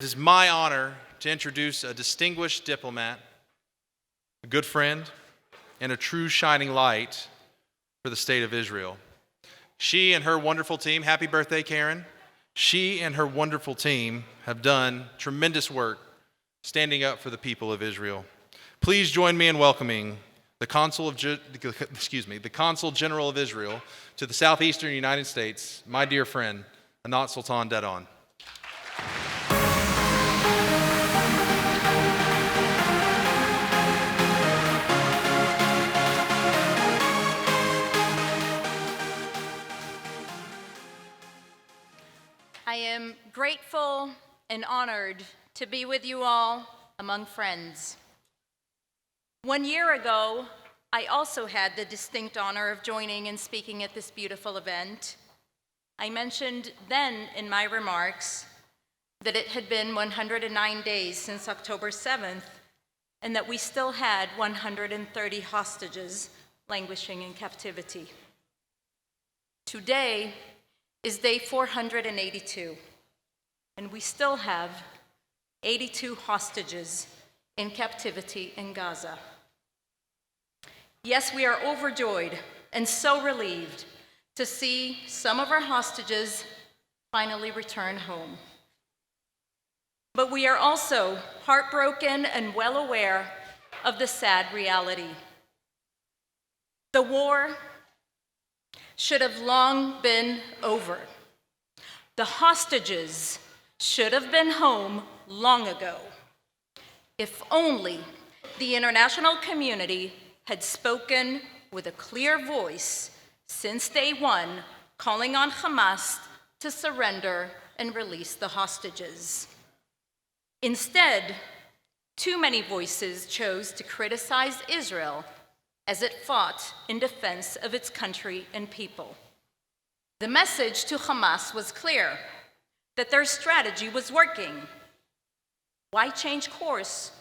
It is my honor to introduce a distinguished diplomat, a good friend, and a true shining light for the state of Israel. She and her wonderful team, happy birthday, Karen. She and her wonderful team have done tremendous work standing up for the people of Israel. Please join me in welcoming the Consul General of Israel to the southeastern United States, my dear friend, Anat Sultan-Dadon. I am grateful and honored to be with you all among friends. 1 year ago, I also had the distinct honor of joining and speaking at this beautiful event. I mentioned then in my remarks that it had been 109 days since October 7th, and that we still had 130 hostages languishing in captivity. Today is day 482, and we still have 82 hostages in captivity in Gaza. Yes, we are overjoyed and so relieved to see some of our hostages finally return home. But we are also heartbroken and well aware of the sad reality. The war should have long been over. The hostages should have been home long ago, if only the international community had spoken with a clear voice since day one, calling on Hamas to surrender and release the hostages. Instead, too many voices chose to criticize Israel as it fought in defense of its country and people. The message to Hamas was clear, that their strategy was working. Why change course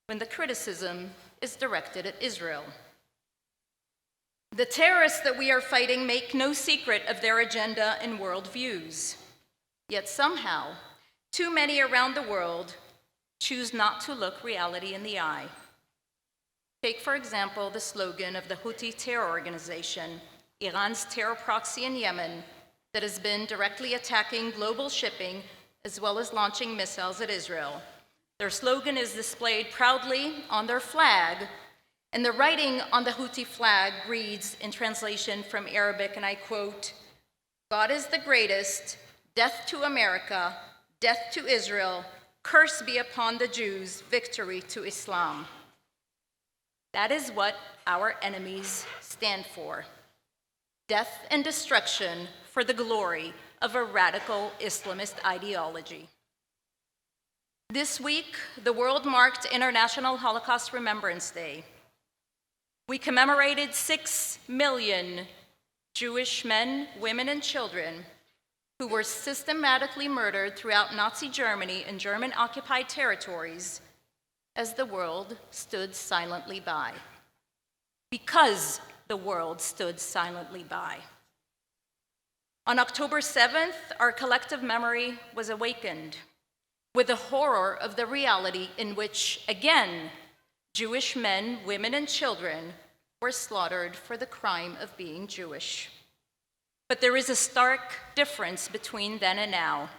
when the criticism is directed at Israel? The terrorists that we are fighting make no secret of their agenda and worldviews. Yet somehow, too many around the world choose not to look reality in the eye. Take, for example, the slogan of the Houthi terror organization, Iran's terror proxy in Yemen, that has been directly attacking global shipping as well as launching missiles at Israel. Their slogan is displayed proudly on their flag, and the writing on the Houthi flag reads, in translation from Arabic, and I quote, "God is the greatest, death to America, death to Israel, curse be upon the Jews, victory to Islam." That is what our enemies stand for. Death and destruction for the glory of a radical Islamist ideology. This week, the world marked International Holocaust Remembrance Day. We commemorated 6 million Jewish men, women, and children who were systematically murdered throughout Nazi Germany and German-occupied territories as the world stood silently by. Because the world stood silently by. On October 7th, our collective memory was awakened with the horror of the reality in which, again, Jewish men, women, and children were slaughtered for the crime of being Jewish. But there is a stark difference between then and now,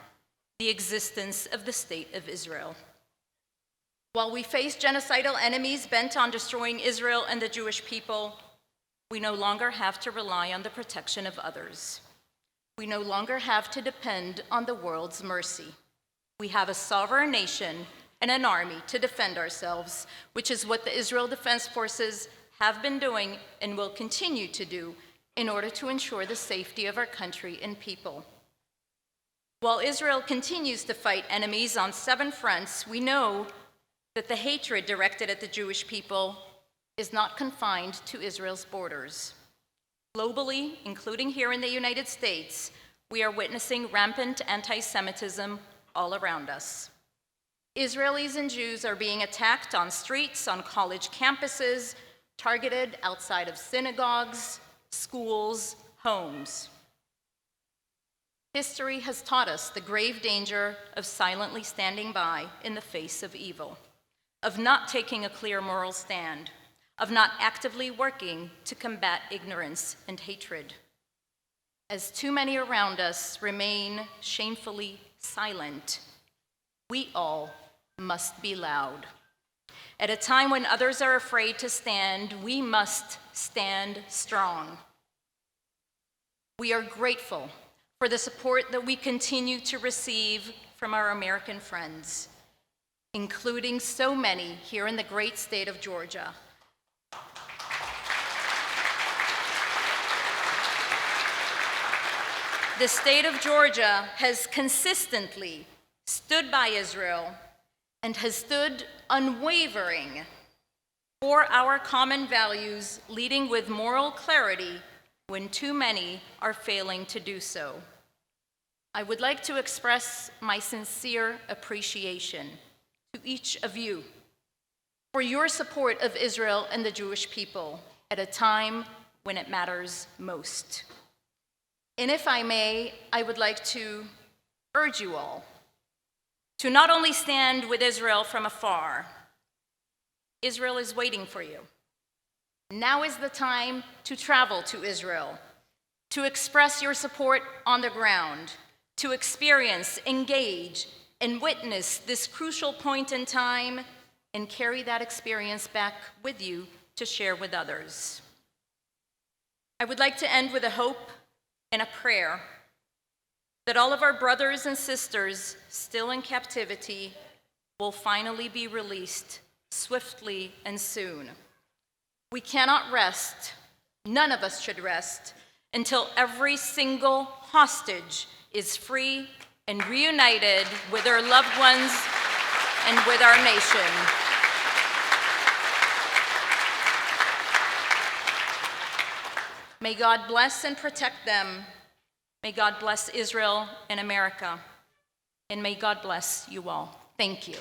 the existence of the State of Israel. While we face genocidal enemies bent on destroying Israel and the Jewish people, we no longer have to rely on the protection of others. We no longer have to depend on the world's mercy. We have a sovereign nation and an army to defend ourselves, which is what the Israel Defense Forces have been doing and will continue to do in order to ensure the safety of our country and people. While Israel continues to fight enemies on 7 fronts, we know that the hatred directed at the Jewish people is not confined to Israel's borders. Globally, including here in the United States, we are witnessing rampant anti-Semitism all around us. Israelis and Jews are being attacked on streets, on college campuses, targeted outside of synagogues, schools, homes. History has taught us the grave danger of silently standing by in the face of evil, of not taking a clear moral stand, of not actively working to combat ignorance and hatred. As too many around us remain shamefully silent, we all must be loud. At a time when others are afraid to stand, we must stand strong. We are grateful for the support that we continue to receive from our American friends, including so many here in the great state of Georgia. The state of Georgia has consistently stood by Israel and has stood unwavering for our common values, leading with moral clarity when too many are failing to do so. I would like to express my sincere appreciation to each of you for your support of Israel and the Jewish people at a time when it matters most. And if I may, I would like to urge you all to not only stand with Israel from afar. Israel is waiting for you. Now is the time to travel to Israel, to express your support on the ground, to experience, engage, and witness this crucial point in time, and carry that experience back with you to share with others. I would like to end with a hope and a prayer that all of our brothers and sisters still in captivity will finally be released swiftly and soon. We cannot rest, none of us should rest, until every single hostage is free and reunited with their loved ones and with our nation. May God bless and protect them. May God bless Israel and America. And may God bless you all. Thank you.